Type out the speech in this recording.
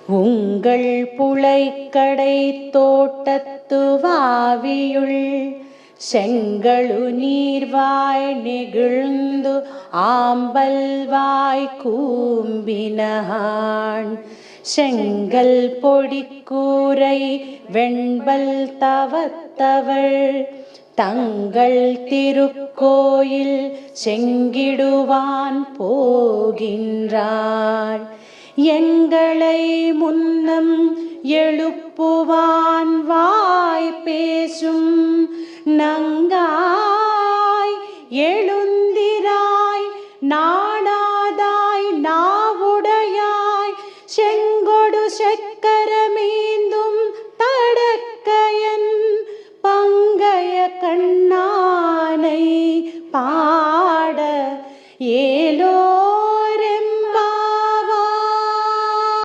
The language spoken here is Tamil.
உங்கள் புழைக்கடை தோட்டத்து வாவியுள் செங்கழு நீர்வாய் நெகிழ்ந்து ஆம்பல்வாய் கூம்பினான். செங்கல் பொடிக்கூரை வெண்பல் தவத்தவள் தங்கள் திருக்கோயில் செங்கிடுவான் போகின்றார். எங்களை முன்னம் எழுப்புவான் வாய் பேசும் நங்காய் எழுந்திராய் நாடாதாய் நாவுடையாய் செங்கொடு செக்கர்